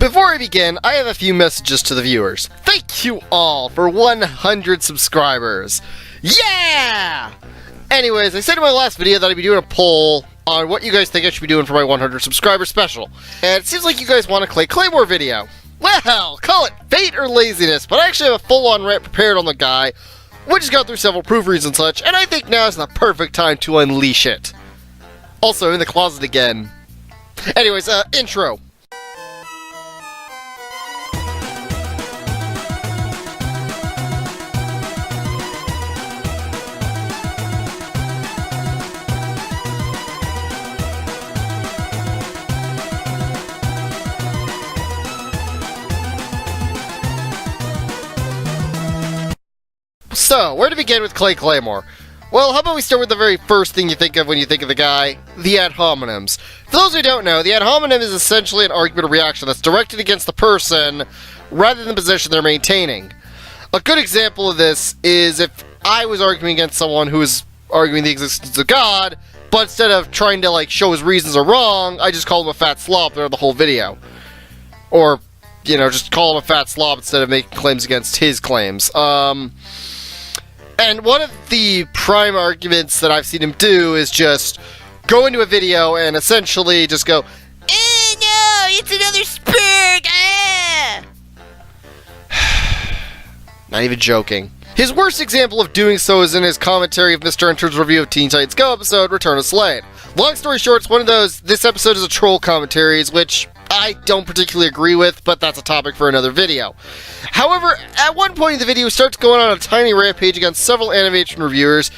Before I begin, I have a few messages to the viewers. Thank you all for 100 subscribers. Yeah! Anyways, I said in my last video that I'd be doing a poll on what you guys think I should be doing for my 100 subscriber special. And it seems like you guys want a Clay Claymore video. Well, call it fate or laziness, but I actually have a full-on rant prepared on the guy, which has gone through several proofreads and such, and I think now is the perfect time to unleash it. Also, in the closet again. Anyways, intro. So, where to begin with Clay Claymore? Well, how about we start with the very first thing you think of when you think of the guy, the ad hominems. For those who don't know, the ad hominem is essentially an argument or reaction that's directed against the person rather than the position they're maintaining. A good example of this is if I was arguing against someone who was arguing the existence of God, but instead of trying to like show his reasons are wrong, I just called him a fat slob throughout the whole video. Or, you know, just call him a fat slob instead of making claims against his claims. And one of the prime arguments that I've seen him do is just go into a video and essentially just go, no, it's another spurg, Not even joking. His worst example of doing so is in his commentary of Mr. Enter's review of Teen Titans Go episode, Return of Slade. Long story short, it's one of those, this episode is a troll commentaries, which I don't particularly agree with, but that's a topic for another video. However, at one point in the video, he starts going on a tiny rampage against several animation reviewers,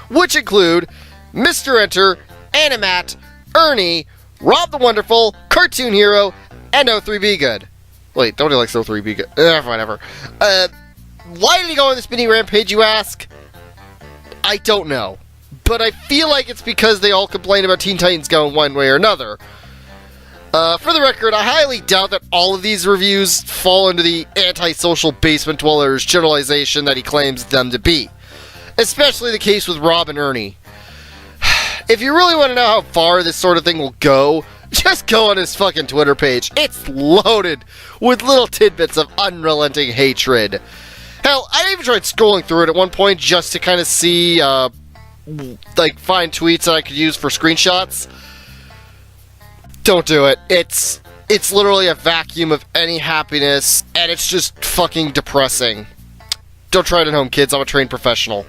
which include Mr. Enter, Animat, Ernie, Rob the Wonderful, Cartoon Hero, and O3B Good. Wait, nobody likes O3B Good. Whatever. Why did he go on this mini rampage, you ask? I don't know. But I feel like it's because they all complain about Teen Titans Go in one way or another. For the record, I highly doubt that all of these reviews fall into the antisocial basement dwellers generalization that he claims them to be. Especially the case with Rob and Ernie. If you really want to know how far this sort of thing will go, just go on his fucking Twitter page. It's loaded with little tidbits of unrelenting hatred. Hell, I even tried scrolling through it at one point just to kind of see, like, find tweets that I could use for screenshots. Don't do it. It's literally a vacuum of any happiness, and it's just fucking depressing. Don't try it at home, kids. I'm a trained professional.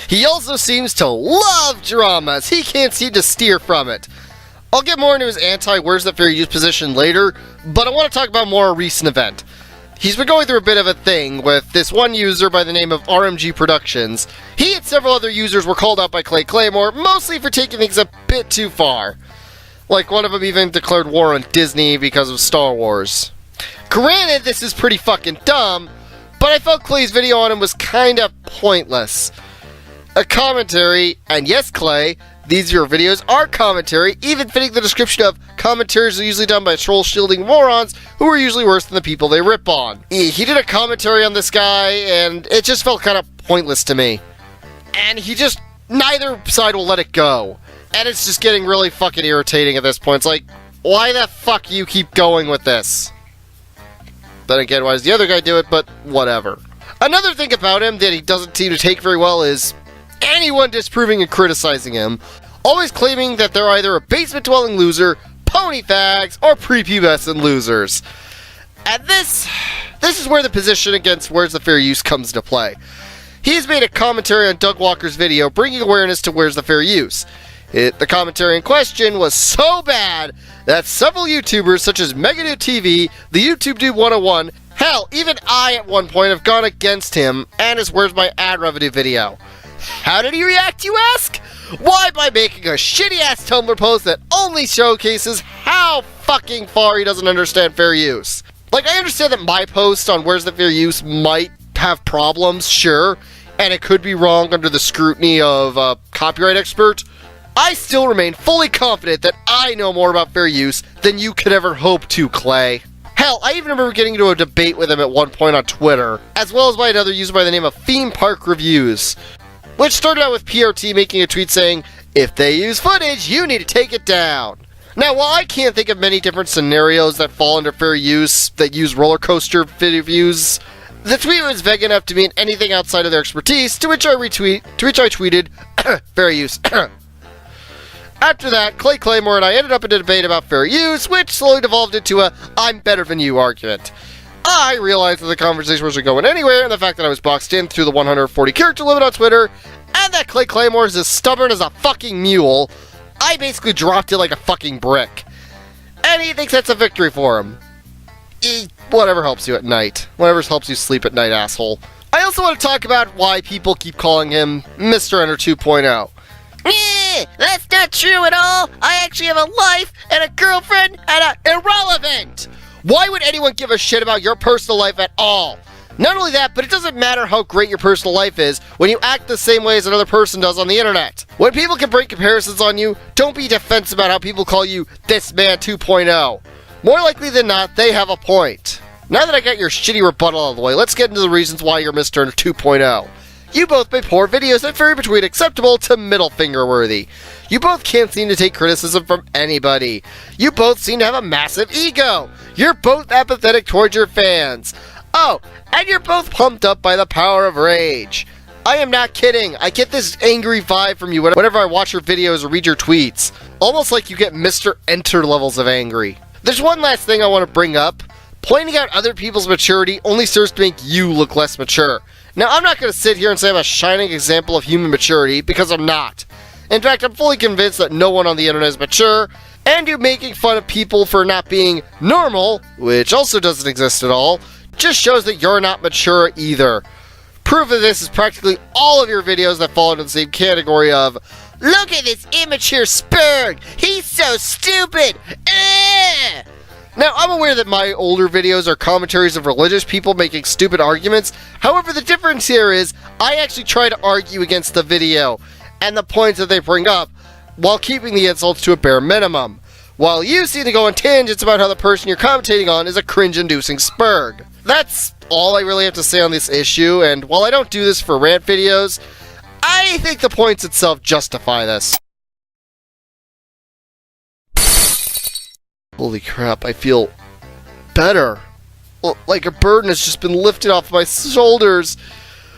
He also seems to love dramas. He can't seem to steer from it. I'll get more into his anti-where's that fair use position later, but I want to talk about more a recent event. He's been going through a bit of a thing with this one user by the name of RMG Productions. He and several other users were called out by Clay Claymore, mostly for taking things a bit too far. Like, one of them even declared war on Disney because of Star Wars. Granted, this is pretty fucking dumb, but I felt Clay's video on him was kinda pointless. A commentary, and yes, Clay, these your videos are commentary, even fitting the description of commentaries are usually done by troll-shielding morons who are usually worse than the people they rip on. He did a commentary on this guy, and it just felt kinda pointless to me. And neither side will let it go. And it's just getting really fucking irritating at this point. It's like, why the fuck you keep going with this? Then again, why does the other guy do it? But whatever. Another thing about him that he doesn't seem to take very well is anyone disproving and criticizing him, always claiming that they're either a basement-dwelling loser, pony fags, or prepubescent losers. And this is where the position against where's the fair use comes into play. He's made a commentary on Doug Walker's video, bringing awareness to where's the fair use. The commentary in question was so bad that several YouTubers such as Megadude TV, the YouTube Dude 101, hell, even I at one point have gone against him and his Where's My Ad Revenue video. How did he react, you ask? Why, by making a shitty-ass Tumblr post that only showcases how fucking far he doesn't understand fair use. Like, I understand that my post on Where's the Fair Use might have problems, sure, and it could be wrong under the scrutiny of a copyright expert. I still remain fully confident that I know more about fair use than you could ever hope to, Clay. Hell, I even remember getting into a debate with him at one point on Twitter, as well as by another user by the name of Theme Park Reviews, which started out with PRT making a tweet saying, "If they use footage, you need to take it down." Now, while I can't think of many different scenarios that fall under fair use that use roller coaster video views, the tweet was vague enough to mean anything outside of their expertise, to which I tweeted, fair use. After that, Clay Claymore and I ended up in a debate about fair use, which slowly devolved into a I'm better than you argument. I realized that the conversation wasn't going anywhere, and the fact that I was boxed in through the 140 character limit on Twitter, and that Clay Claymore is as stubborn as a fucking mule, I basically dropped it like a fucking brick. And he thinks that's a victory for him. Whatever helps you at night. Whatever helps you sleep at night, asshole. I also want to talk about why people keep calling him Mr. Enter 2.0. That's not true at all. I actually have a life and a girlfriend and a... Irrelevant! Why would anyone give a shit about your personal life at all? Not only that, but it doesn't matter how great your personal life is when you act the same way as another person does on the internet. When people can bring comparisons on you, don't be defensive about how people call you this man 2.0. More likely than not, they have a point. Now that I got your shitty rebuttal out of the way, let's get into the reasons why you're Mr. 2.0. You both make poor videos that vary between acceptable to middle finger worthy. You both can't seem to take criticism from anybody. You both seem to have a massive ego. You're both apathetic towards your fans. Oh, and you're both pumped up by the power of rage. I am not kidding. I get this angry vibe from you whenever I watch your videos or read your tweets. Almost like you get Mr. Enter levels of angry. There's one last thing I want to bring up. Pointing out other people's maturity only serves to make you look less mature. Now, I'm not going to sit here and say I'm a shining example of human maturity, because I'm not. In fact, I'm fully convinced that no one on the internet is mature, and you making fun of people for not being normal, which also doesn't exist at all, just shows that you're not mature either. Proof of this is practically all of your videos that fall into the same category of, look at this immature spurg. He's so stupid. Now, I'm aware that my older videos are commentaries of religious people making stupid arguments. However, the difference here is I actually try to argue against the video and the points that they bring up while keeping the insults to a bare minimum, while you seem to go on tangents about how the person you're commentating on is a cringe-inducing spurg. That's all I really have to say on this issue, and while I don't do this for rant videos, I think the points itself justify this. Holy crap, I feel better. Like a burden has just been lifted off my shoulders.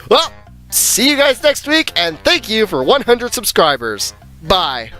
Well, see you guys next week, and thank you for 100 subscribers. Bye.